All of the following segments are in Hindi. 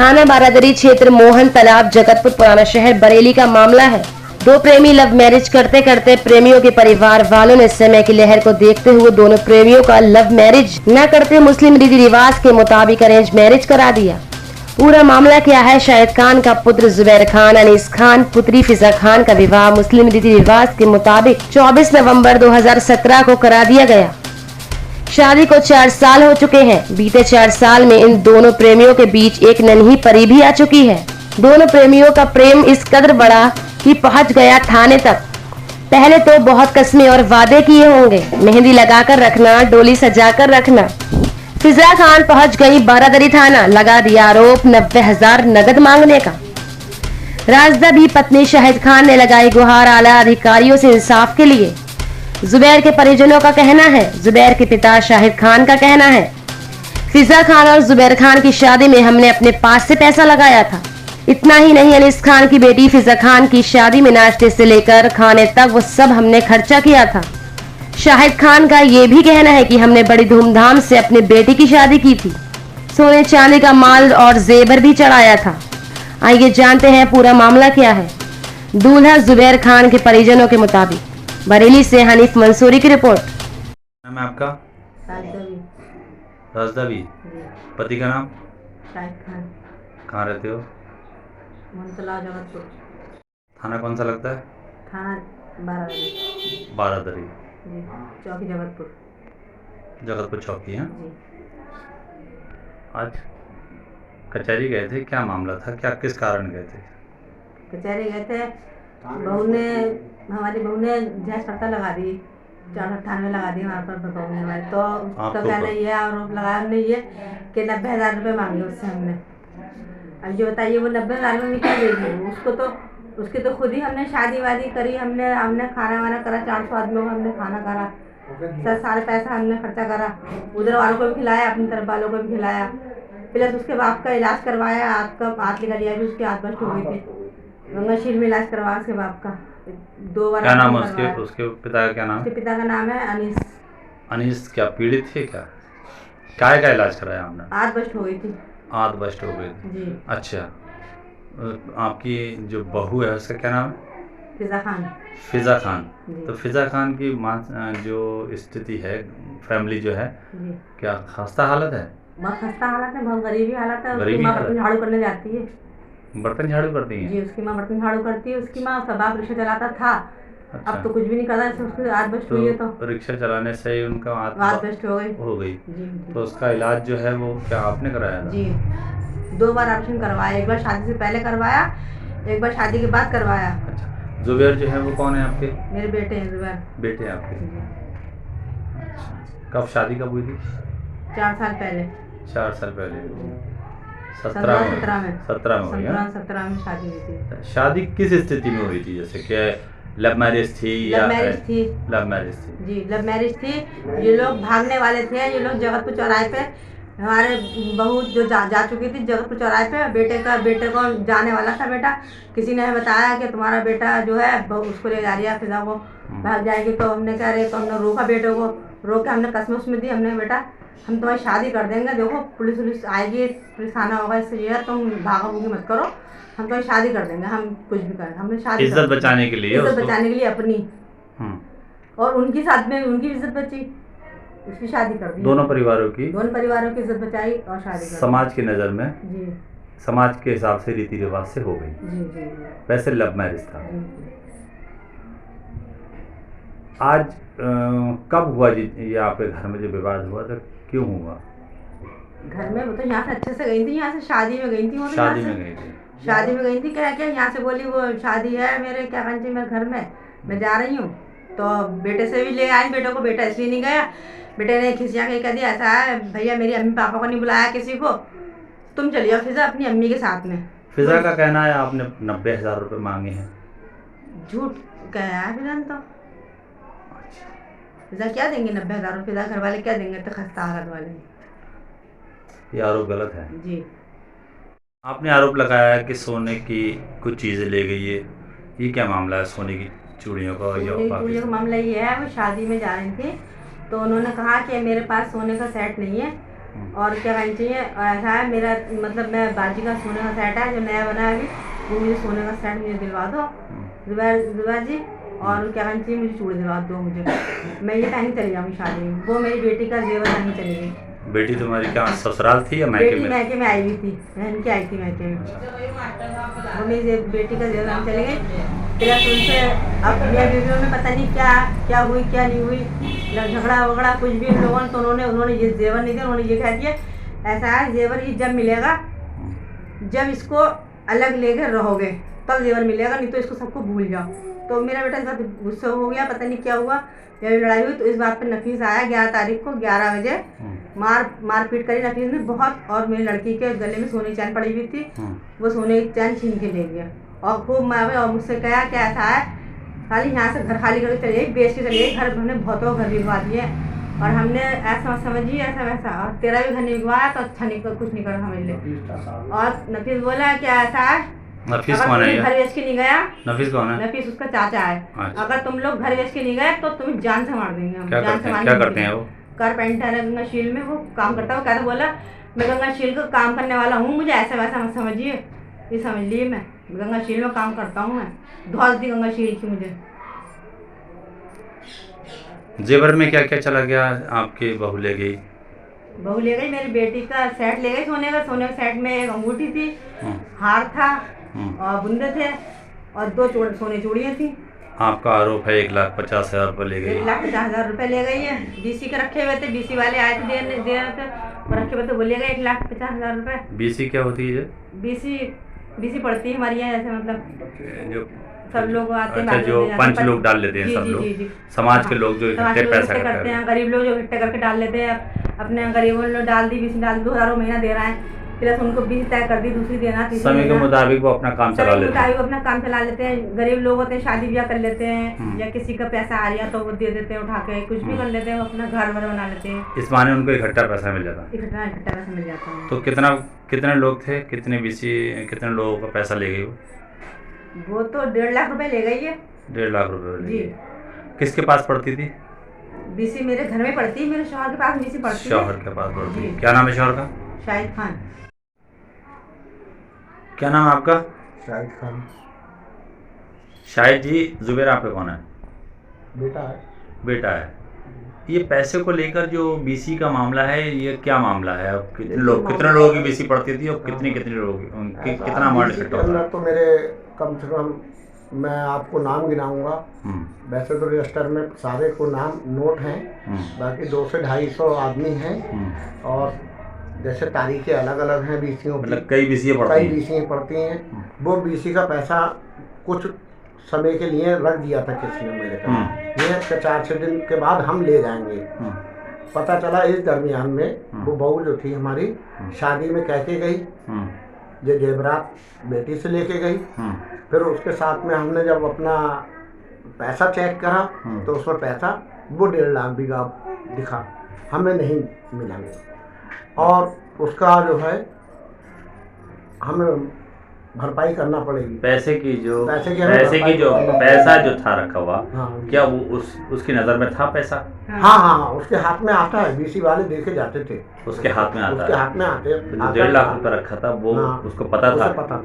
थाना बारादरी क्षेत्र मोहन तालाब जगतपुर पुराना शहर बरेली का मामला है। दो प्रेमी लव मैरिज करते करते प्रेमियों के परिवार वालों ने समय की लहर को देखते हुए दोनों प्रेमियों का लव मैरिज न करते मुस्लिम रीति रिवाज के मुताबिक अरेंज मैरिज करा दिया। पूरा मामला क्या है? शाहिद खान का पुत्र जुबैर खान अनीस खान पुत्री फिजा खान का विवाह मुस्लिम रीति रिवाज के मुताबिक 24 नवंबर 2017 को करा दिया गया। शादी को 4 साल हो चुके हैं। बीते 4 साल में इन दोनों प्रेमियों के बीच एक नन्ही परी भी आ चुकी है। दोनों प्रेमियों का प्रेम इस कदर बड़ा कि पहुंच गया थाने तक। पहले तो बहुत कस्में और वादे किए होंगे, मेहंदी लगाकर रखना, डोली सजाकर रखना। फिजा खान पहुंच गई बारादरी थाना, लगा दिया आरोप 90,000 नगद मांगने का। राजदा भी पत्नी शाहिद खान ने लगाई गुहार आला अधिकारियों से इंसाफ के लिए। जुबैर के परिजनों का कहना है, जुबैर के पिता शाहिद खान का कहना है, फिजा खान और जुबैर खान की शादी में हमने अपने पास से पैसा लगाया था। इतना ही नहीं, अनीस खान की बेटी फिजा खान की शादी में नाश्ते से लेकर खाने तक वो सब हमने खर्चा किया था। शाहिद खान का ये भी कहना है कि हमने बड़ी धूमधाम से अपनी बेटी की शादी की थी, सोने चांदी का माल और जेवर भी चढ़ाया था। आइए जानते हैं पूरा मामला क्या है। दूल्हा जुबैर खान के परिजनों के मुताबिक। बरेली से हनीफ मंसूरी की रिपोर्ट। नाम है आपका? राजदा भी। पति का नाम? शाहिद खान। कहाँ रहते हो? मोहनतला जगतपुर। थाना कौन सा लगता है? थाना बारादरी। बारादरी जी, चौकी जगतपुर। जगतपुर चौकी है। जी। आज कचहरी गए थे, क्या मामला था, क्या किस कारण गए थे? कचहरी गए थे, हमारी बहू ने जांच पड़ताल लगा दी, 498 लगा दी वहाँ पर बहू ने हमारे। तो उसका कहना ये आरोप लगाया हमने ये कि 90,000 रुपये मांगे उससे हमने। अब ये बताइए वो 90,000 में क्या देगी? उसकी तो खुद ही हमने शादी वादी करी, हमने खाना वाना करा, 400 आदमियों का हमने खाना करा, सारे पैसा हमने खर्चा करा, उधर वालों को भी खिलाया, अपनी तरफ वालों को भी खिलाया। प्लस उसके बाप का इलाज करवाया, हाथ निकल लिया भी, उसकी हाथ बस्ट हो गई थी, गंगाशील में इलाज करवाया उसके बाप का 2 बार। क्या नाम है उसके पिता का? क्या नाम? उसके पिता का नाम है अनीस। अनीस क्या पीड़ित थे? क्या काय का इलाज कराया आपने? हाथ बस्ट हो गई थी। आंत बस्ट हो गई थी जी। अच्छा, आपकी जो बहू है उसका क्या नाम है? फिजा खान। फिजा खान। जी। तो फिजा खान की जो स्थिति है, फैमिली जो है, जी। क्या खस्ता हालत है? बहुत खस्ता हालत है, बहुत गरीबी हालत है। उसकी गरीबी माँ हालत? बर्तन झाड़ू करने जाती है। बर्तन झाड़ू करती हैं? जी, उसकी माँ बर्तन झाड़ू करती है। उसकी माँ बाप रिक्शा चलाता था। अच्छा। अब तो कुछ भी नहीं करता, उसकी हाथ बस्ट हुई है। तो रिक्शा चलाने से ही उनका हाथ बस्ट हो गई। जी। जी। तो उसका इलाज जो है वो क्या आपने कराया था? जी, 2 बार ऑपरेशन करवाया, एक बार शादी से पहले करवाया, एक बार शादी के बाद करवाया। अच्छा, जुबैर जो है वो कौन है आपके? मेरे बेटे हैं जुबैर। बेटे हैं आपके? जी। अच्छा, कब शादी कब हुई थी? 4 साल पहले। 4 साल पहले। 17 में। 17 में हुई है? 17 में शादी हुई थी। शादी किस स्थिति में हुई थी? जैसे कि लव मैरिज थी या? लव मैरिज थी। लव मैरिज थी। जी, लव मैरिज थी। ये लोग भागने वाले थे, ये लोग जगतपुर चौराहे पे, हमारे बहू जो जा चुकी थी जगतपुर चौराहे पे, बेटे को जाने वाला था बेटा। किसी ने बताया कि तुम्हारा बेटा जो है उसको ले जा रही है, फिजा को भाग जाएगी। तो हमने कह रहे, तो हमने रोका बेटे को, रोक के हमने कसम उसमें दी, हमने बेटा हम तुम्हारी शादी कर देंगे, देखो पुलिस आएगी, पुलिस थाना होगा, इससे ये है तुम भागोगी मत करो, हम तुम्हारी शादी कर देंगे, हम कुछ भी करें। हमने शादी इज्जत बचाने के लिए, इज्जत बचाने के लिए अपनी और उनकी साथ में उनकी इज्जत बची, उसकी शादी कर दी। दोनों परिवारों की इज्जत बचाई और शादी कर दी। समाज की नज़र में, जी, समाज के हिसाब से रीति रिवाज से हो गई। जी जी। वैसे लव मैरिज था। जी। आज कब हुआ जी ये आपके घर में जो विवाद हुआ था, क्यों हुआ? घर में वो तो यहाँ से अच्छे से गई थी, यहाँ से शादी में गई थी। वो तो शादी में गई थी? शादी में गई थी, क्या यहाँ से बोली वो शादी है मेरे क्या कहते मेरे घर में, मैं जा रही हूँ। तो बेटे से भी ले आई, बेटे को, बेटा इसलिए नहीं गया, बेटे ने खिसिया के कह दिया ऐसा है भैया मेरी अम्मी पापा को नहीं बुलाया किसी को, तुम चलिए फिजा अपनी अम्मी के साथ में। फिजा का कहना है आपने 90,000 रुपये मांगे हैं। झूठ कहा है फिजा ने। तो फिजा क्या देंगे 90,000 रुपये? फिजा घर वाले क्या देंगे? तो खस्ता हालत वाले। ये आरोप गलत है। जी। आपने आरोप लगाया है कि सोने की कुछ चीज़ें ले गई है, ये क्या मामला है? सोने की चूड़ियों का या चूड़ियों का मामला ये है, वो शादी में जा रही थी तो उन्होंने कहा कि मेरे पास सोने का सेट नहीं है, और क्या कहना चाहिए, ऐसा है मेरा मतलब मैं बाजी का सोने का सेट है जो नया बना है अभी, वो मुझे सोने का सेट मुझे दिलवा दो जुबैर जी। और क्या कहना चाहिए, मुझे चूड़ी दिलवा दो मुझे, मैं ये पहन चली जाऊँगी शादी में। वो मेरी बेटी का जेवर पहन चली गई। बेटी तुम्हारी क्या ससुराल थी या मैके बेटी में? मैके में आई हुई थी, बहन की आई थी मैके में। वो मेरी बेटी का जेवर पहन चली गई। फिर उनसे अब मियाँ बीवियों में पता नहीं क्या क्या हुई क्या नहीं हुई, झगड़ा वगड़ा कुछ भी इन लोगों ने, तो उन्होंने ये जेवर नहीं दिया। उन्होंने ये कह दिया ऐसा है जेवर ये जब मिलेगा, जब इसको अलग लेकर रहोगे तब जेवर मिलेगा, नहीं तो इसको सबको भूल जाओ। तो मेरा बेटा इस बात गुस्सा हो गया, पता नहीं क्या हुआ, जब लड़ाई हुई तो इस बात पे नफीस आया 11 तारीख को 11 बजे, मारपीट करी नफीस ने बहुत। और मेरी लड़की के गले में सोने की चैन पड़ी हुई थी, वो सोने की चैन छीन के ले गया और खूब मारे और मुझसे कहा क्या ऐसा है, खाली यहाँ से घर खाली करके चली गई, बेच के चली गई। घर हमने बहुतों घर बिगवा दिए और हमने ऐसा समझिए ऐसा वैसा, और तेरा भी घर नहीं बिगवाया तो अच्छा नहीं, कुछ नहीं करा हमें लिए। और नफीस बोला क्या ऐसा है, नफीस कौन है? घर बेच के नहीं गया। नफीस कौन है? नफीस उसका चाचा है। अच्छा। अगर तुम लोग घर बेच के नहीं गए तो तुम्हें जान से मार देंगे हम। क्या जान करते से हैं? मार क्या देंगे। करते हैं वो? कारपेंटर है गंगाशील में, वो काम करता है। वो कहता बोला मैं गंगाशील का काम करने वाला हूँ, मुझे ऐसा वैसा मत समझिए, ये समझ लिए मैं गंगाशील में काम करता हूँ। मैं धौल दी गंगाशील की मुझे। जेवर में क्या क्या चला गया? आपकी बहू ले गई? बहू ले गई, मेरी बेटी का सेट ले गई सोने का। सोने के सेट में एक अंगूठी थी, हार था और बुंदे थे और 2 सोने चूड़ियाँ थी। आपका आरोप है 1,50,000 रुपये ले गई। 1,50,000 रुपये ले गई है। बीसी के रखे हुए थे, बीसी वाले आए थे दे रहे थे, वो रखे हुए थे, वो ले गए 1,50,000 रुपये। बीसी क्या होती है? बीसी पड़ती है हमारे यहाँ, जैसे मतलब जो सब लोग आते हैं, अच्छा, जो पंच लोग डाल लेते हैं, सब लोग समाज के लोग जो इकट्ठे पैसा करते हैं, गरीब लोग जो इकट्ठे करके डाल लेते हैं। अपने गरीबों ने डाल दी, 2,000 महीना दे रहा है, प्लस उनको 20 तय कर दी, दूसरी देना, समय के मुताबिक वो अपना काम चला लेते हैं। अपना काम चला लेते हैं। गरीब लोग होते हैं, शादी ब्याह कर लेते हैं, या किसी का पैसा आ रहा तो वो दे देते हैं उठा के, कुछ भी कर लेते हैं, अपना घर वर बना लेते हैं। इस माने उनको इकट्ठा पैसा मिल जाता है। इकट्ठा पैसा मिल जाता है। तो कितने लोग थे, कितने बीसी, कितने लोगों का पैसा ले गई वो तो 1.5 लाख रुपए ले गई है। 1.5 लाख रुपए ले गई। किसके पास पड़ती थी? बीसी मेरे घर में पड़ती है, मेरे शौहर के पास बीसी पड़ती है। शौहर के पास पड़ती है। क्या नाम है शौहर का? शाहिद खान। क्या नाम है आपका? शाहिद खान। शाहिद जी, जुबैर आपका कौन है? बेटा है। बेटा है। ये पैसे को लेकर जो बीसी का मामला है, ये क्या मामला है? कितने लोगों की बीसी पड़ती थी और कितने लोगों की कितना अमाउंट इकट्ठा होता है? तो मेरे कम से कम मैं आपको नाम गिनाऊंगा। वैसे तो रजिस्टर में सारे को नाम नोट हैं, बाकी 200 से 250 आदमी हैं। और जैसे तारीखें अलग अलग हैं बीसियों की, मतलब कई बीसी पड़ती हैं। वो बीसी का पैसा कुछ समय के लिए रख दिया था किसी ने मेरे पास, ये 4-6 दिन के बाद हम ले जाएंगे। पता चला इस दरमियान में वो बहू जो थी हमारी शादी में कह के गई, ये जेवरात बेटी से लेके गई। फिर उसके साथ में हमने जब अपना पैसा चेक करा तो उसमें पैसा वो 1.5 लाख भी दिखा, हमें नहीं मिला। और उसका जो है हमें भरपाई करना पड़ेगी। पैसे की जो भरपाई पैसा जो था रखा हुआ, हाँ, क्या वो उसकी नज़र में था पैसा? हाँ, उसके हाथ में आता है, बीसी वाले देखे जाते थे, उसके हाथ में आता है। उसके हाथ में आते 1.5 लाख रुपए रखा था वो, उसको पता था,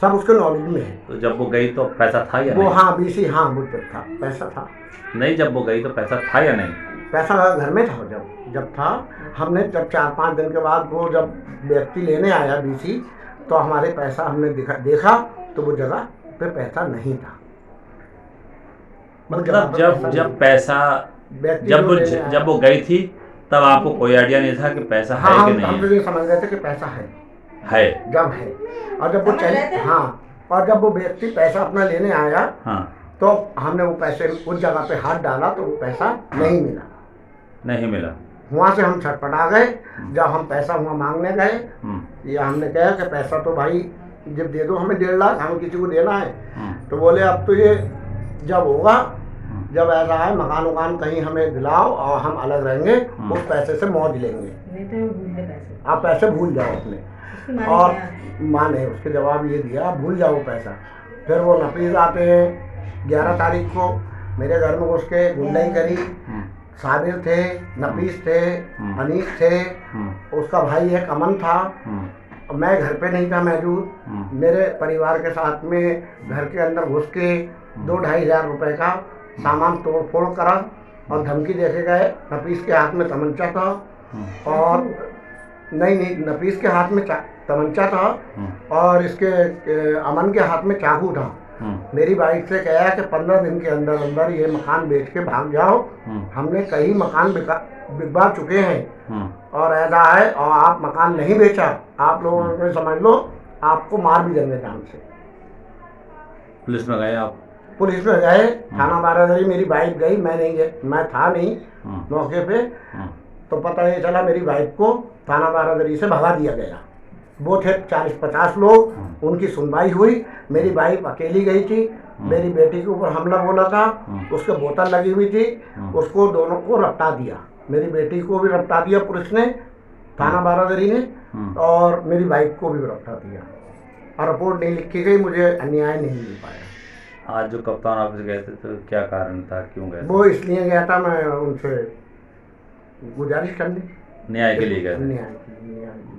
सब उसके नॉलेज में है। तो जब वो गई तो पैसा था या वो नहीं? हाँ बीसी, हाँ वो था, पैसा था। नहीं, जब वो गई तो पैसा था या नहीं? पैसा घर में था। जब था, हमने जब 4-5 दिन के बाद वो जब व्यक्ति लेने आया बीसी, तो हमारे पैसा हमने देखा तो वो जगह पे पैसा नहीं था। मतलब जब पैसा जब वो गई थी तब आपको कोई आइडिया नहीं था कि पैसा है कि नहीं? हम तो ये समझ गए थे कि पैसा है जब है। और जब वो चले, और जब वो व्यक्ति पैसा अपना लेने आया, तो हमने वो पैसे उस जगह पे हाथ डाला तो वो पैसा नहीं मिला। वहाँ से हम छटपटा गए। जब हम पैसा वहाँ मांगने गए, या हमने कहा कि पैसा तो भाई जब दे दो हमें 1.5 लाख, हमें किसी को देना है। तो बोले अब तो ये जब होगा, जब ऐसा है मकान वकान कहीं हमें दिलाओ और हम अलग रहेंगे, उस पैसे से मौज लेंगे, आप पैसे भूल जाओ अपने। और माँ ने उसके जवाब ये दिया, भूल जाओ पैसा। फिर वो नफीस आते हैं 11 तारीख को, मेरे घर में उसके गुंडाई करी, साबिर थे, नफीस थे, अनीस थे, उसका भाई एक अमन था। मैं घर पे नहीं था मौजूद। मेरे परिवार के साथ में घर के अंदर घुस के 2-2.5 हज़ार रुपए का सामान तोड़ फोड़ करा और धमकी दे के गए। नफीस के हाथ में तमंचा था और नहीं नफीस के हाथ में तमंचा था और इसके अमन के हाथ में चाकू था। मेरी बाइक से कहा कि 15 दिन के अंदर अंदर ये मकान बेच के भाग जाओ। हमने कई मकान बिकवा चुके हैं और ऐसा है और आप मकान नहीं बेचा, आप लोगों ने समझ लो आपको मार भी देंगे जान से। पुलिस में गए आप? पुलिस में गए, थाना बारादरी मेरी बाइक गई, मैं नहीं गया, मैं था नहीं मौके पे। तो पता नहीं चला मेरी बाइक को थाना बारादरी से भगा दिया गया। वो थे 40-50 लोग, उनकी सुनवाई हुई। मेरी बाइक अकेली गई थी। मेरी बेटी के ऊपर हमला बोला था, उसके बोतल लगी हुई थी, उसको दोनों को रपटा दिया। मेरी बेटी को भी रपटा दिया पुलिस ने, थाना बारादरी ने, और मेरी बाइक को भी रपटा दिया और रिपोर्ट नहीं लिखी गई, मुझे अन्याय नहीं मिल पाया। आज जो कप्तान ऑफिस गए थे तो क्या कारण था, क्यों गए? वो इसलिए गया था, मैं उनसे गुजारिश करने, न्याय के लिए गए? न्याय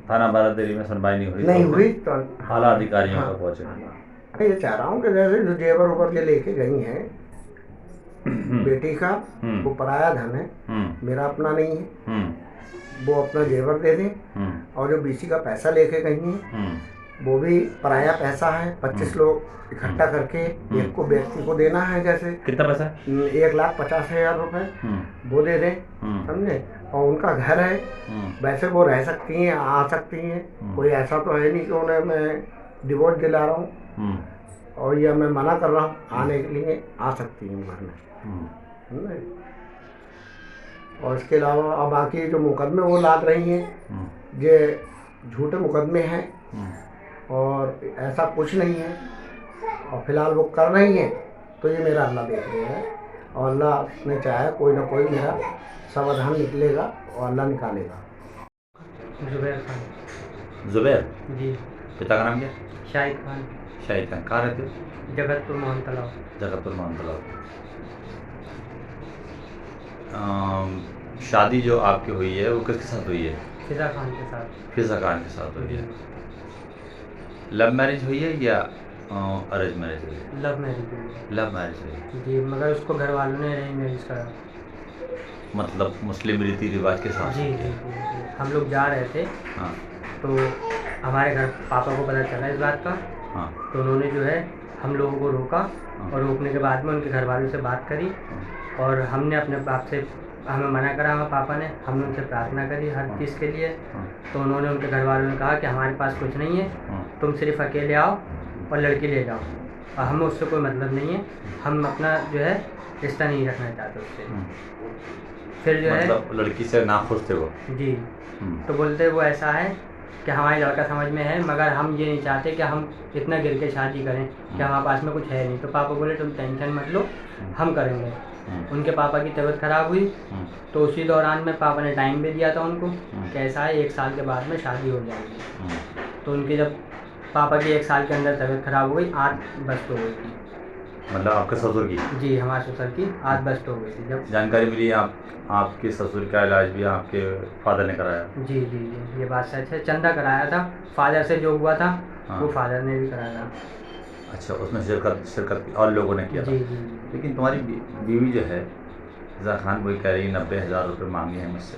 थाना बारादरी में सुनवाई नहीं हुई तो आला अधिकारियों का पहुंचे। मैं ये चाह रहा हूँ कि जैसे जो जेवर ऊपर के लेके गई हैं बेटी का, वो पराया धन है, मेरा अपना नहीं है, वो अपना जेवर दे दें। और जो बीसी का पैसा लेके गई हैं वो भी पराया पैसा है। 25 लोग इकट्ठा करके एक को व्यक्ति को देना है। जैसे कितना पैसा? 1,50,000 रुपए वो दे दें, समझे। और उनका घर है, वैसे वो रह सकती हैं, आ सकती हैं, कोई ऐसा तो है नहीं कि उन्हें मैं डिवोर्स दिला रहा हूँ और या मैं मना कर रहा हूँ, आने के लिए आ सकती हैं घर में। और इसके अलावा अब बाकी जो मुकदमे वो लाद रही हैं, ये झूठे मुकदमे हैं और ऐसा कुछ नहीं है। और फिलहाल वो कर रही हैं तो ये मेरा अल्लाह देख रहे हैं और अल्लाह ने चाहे कोई ना कोई मेरा समाधान निकलेगा और अल्लाह निकालेगा। जुबैर खान। जुबैर जी। पिता का नाम क्या? शाहिद खान। शाहिद खान। कहाँ रहते हो? जगतपुर मोहन तालाब। जगतपुर मोहन तालाब। शादी जो आपकी हुई है वो किसके साथ हुई है? फिजा खान के साथ। फिजा खान के साथ हुई है। लव मैरिज हुई है या अरेंज मैरिज हुई है? लव मैरिज हुई है। लव मैरिज हुई है जी, मगर उसको घर वालों ने अरेंज मैरिज करा। मतलब मुस्लिम रीति रिवाज के साथ? जी जी जी। हम लोग जा रहे थे, हाँ। तो हमारे घर पापा को पता चला इस बात का। हाँ। तो उन्होंने जो है हम लोगों को रोका और रोकने के बाद में उनके घर वालों से बात करी और हमने अपने बाप से, हमें मना करा हमारे पापा ने, हमने उनसे प्रार्थना करी हर चीज़ के लिए। तो उन्होंने, उनके घर वालों ने कहा कि हमारे पास कुछ नहीं है, तुम सिर्फ अकेले आओ और लड़की ले जाओ, और हमें उससे कोई मतलब नहीं है, हम अपना जो है रिश्ता नहीं रखना चाहते उससे। फिर जो है मतलब लड़की से ना खुश थे वो? जी। तो बोलते वो ऐसा है कि हमारी लड़का समझ में है, मगर हम ये नहीं चाहते कि हम इतना गिर के शादी करें कि हमारे पास में कुछ है नहीं। तो पापा बोले तुम टेंशन मत लो, हम करेंगे। उनके पापा की तबीयत खराब हुई तो उसी दौरान में पापा ने टाइम भी दिया था उनको कि ऐसा है 1 साल के बाद में शादी हो जाएगी। तो उनकी जब पापा की 1 साल के अंदर तबीयत खराब हो गई, 8 बस्ट हो गई थी। मतलब आपके ससुर की? जी, हमारे ससुर की 8 बस्ट हो गई थी। जब जानकारी मिली आपके ससुर का इलाज भी आपके फादर ने कराया? जी जी जी, ये बात सच है। चंदा कराया था फादर से, जो हुआ था वो फादर ने भी कराया था। अच्छा, उसमें शिरकत और लोगों ने किया था? जी जी। लेकिन तुम्हारी बीवी जो है फिजा खान, वही कह रही है 90,000 रुपये मांगे हैं मुझसे।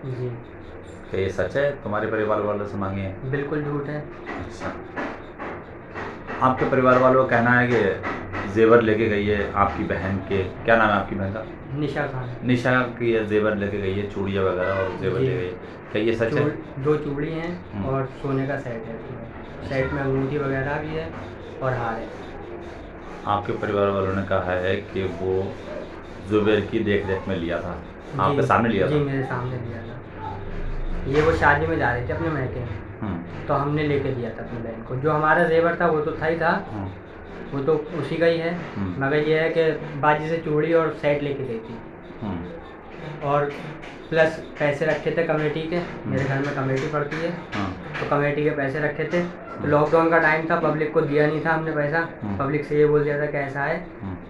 जी। क्या ये सच है? तुम्हारे परिवार वालों से मांगे हैं? बिल्कुल झूठ है। अच्छा, आपके परिवार वालों का कहना है कि जेवर लेके गई है आपकी बहन के, क्या नाम है आपकी बहन का? निशा खान। निशा की जेवर लेके गई है, चूड़ियाँ वगैरह और जेवर ले गई है, क्या ये सच है? 2 चूड़ी हैं और सोने का सेट है उसमें। सेट में अंगूठी वगैरह भी है और हार है। आपके परिवार वालों ने कहा है कि वो जुबैर की देख रेख में लिया था, आपके सामने लिया था? जी, मेरे सामने लिया था। ये वो शादी में जा रहे थे अपने मैके, तो हमने लेके दिया था अपनी बहन को। जो हमारा जेवर था वो तो था ही था, वो तो उसी का ही है, मगर ये है कि बाजी से चूड़ी और सेट लेके गई थी और प्लस पैसे रखे थे कमेटी के। मेरे घर में कमेटी पड़ती है, तो कमेटी के पैसे रखे थे। तो लॉकडाउन का टाइम था, पब्लिक को दिया नहीं था हमने पैसा। पब्लिक से ये बोल दिया था कि ऐसा है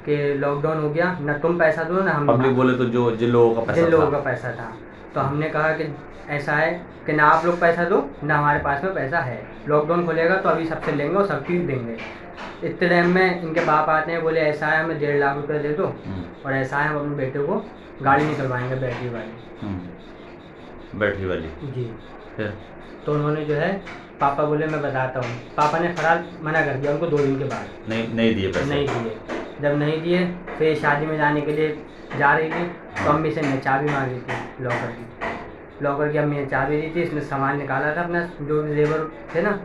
कि लॉकडाउन हो गया, ना तुम पैसा दो ना हम। पब्लिक बोले तो जो जिन लोगों का पैसा था तो हमने कहा कि ऐसा है कि ना आप लोग पैसा दो ना हमारे पास में पैसा है। लॉकडाउन खुलेगा तो अभी सबसे लेंगे और सब चीज़ देंगे। इतने टाइम में इनके बाप आते हैं, बोले ऐसा है हमें 1.5 लाख रुपये दे दो और ऐसा है हम अपने बेटे को गाड़ी निकलवाएंगे बैटरी वाली। जी। फिर तो उन्होंने जो है पापा बोले मैं बताता हूँ। पापा ने फरार मना कर दिया उनको 2 दिन के बाद। नहीं दिए पैसे। नहीं दिए। जब नहीं दिए फिर शादी में जाने के लिए जा रही थी तो अम्मी से मैं चाबी मांगी थी लॉकर की। अम्मी ने चाबी दी थी, इसने सामान निकाला था अपना, जो लेबर थे ना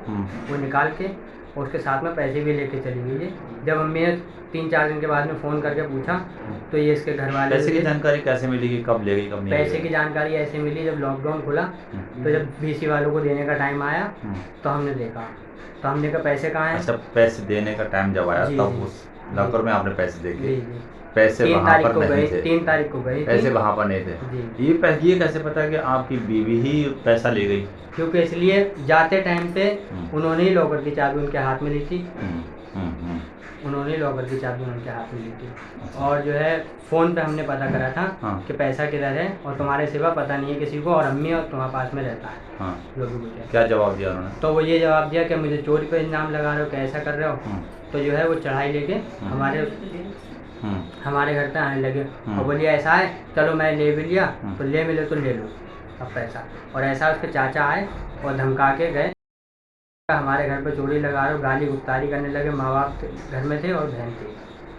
वो निकाल के और उसके साथ में पैसे भी लेके चली गई है। जब अम्मी ने 3-4 दिन के बाद में फ़ोन करके पूछा तो ये इसके घर वाले। पैसे की जानकारी कैसे मिली कि कब ले गई कब नहीं? पैसे की जानकारी ऐसे मिली जब लॉकडाउन खुला तो जब बीसी वालों को देने का टाइम आया तो हमने देखा, तो हमने कहा पैसे कहाँ हैं। अच्छा, पैसे देने का टाइम जब आया तब उस लॉकर में आपने पैसे देखे? जी। पैसे 3 वहाँ पर नहीं थे? 3 तारीख को गई पैसे वहाँ पर नहीं थे। ये कैसे पता कि आपकी बीवी ही पैसा ले गई? क्योंकि इसलिए जाते टाइम पे उन्होंने ही लॉकर की चाबी उनके हाथ में ली थी। उन्होंने लॉकर की चाबी उनके हाथ में ली थी। और जो है फ़ोन पे हमने पता करा था कि पैसा किधर है और तुम्हारे सिवा पता नहीं है किसी को, और अम्मी और तुम्हारे पास में रहता है। जो भी कुछ है। क्या जवाब दिया उन्होंने? तो वो ये जवाब दिया कि मुझे चोरी पे इल्ज़ाम लगा रहे हो, कैसा कर रहे हो। तो जो है वो चढ़ाई लेके हमारे घर पे आने लगे और बोलिए ऐसा है चलो मैं ले भी लिया तो ले मिले तो ले लो अब पैसा। और ऐसा उसके चाचा आए और धमका के गए, हमारे घर पे चोरी लगा रहे हो, गाली गुफ्तारी करने लगे। माँ बाप घर में थे और बहन थी।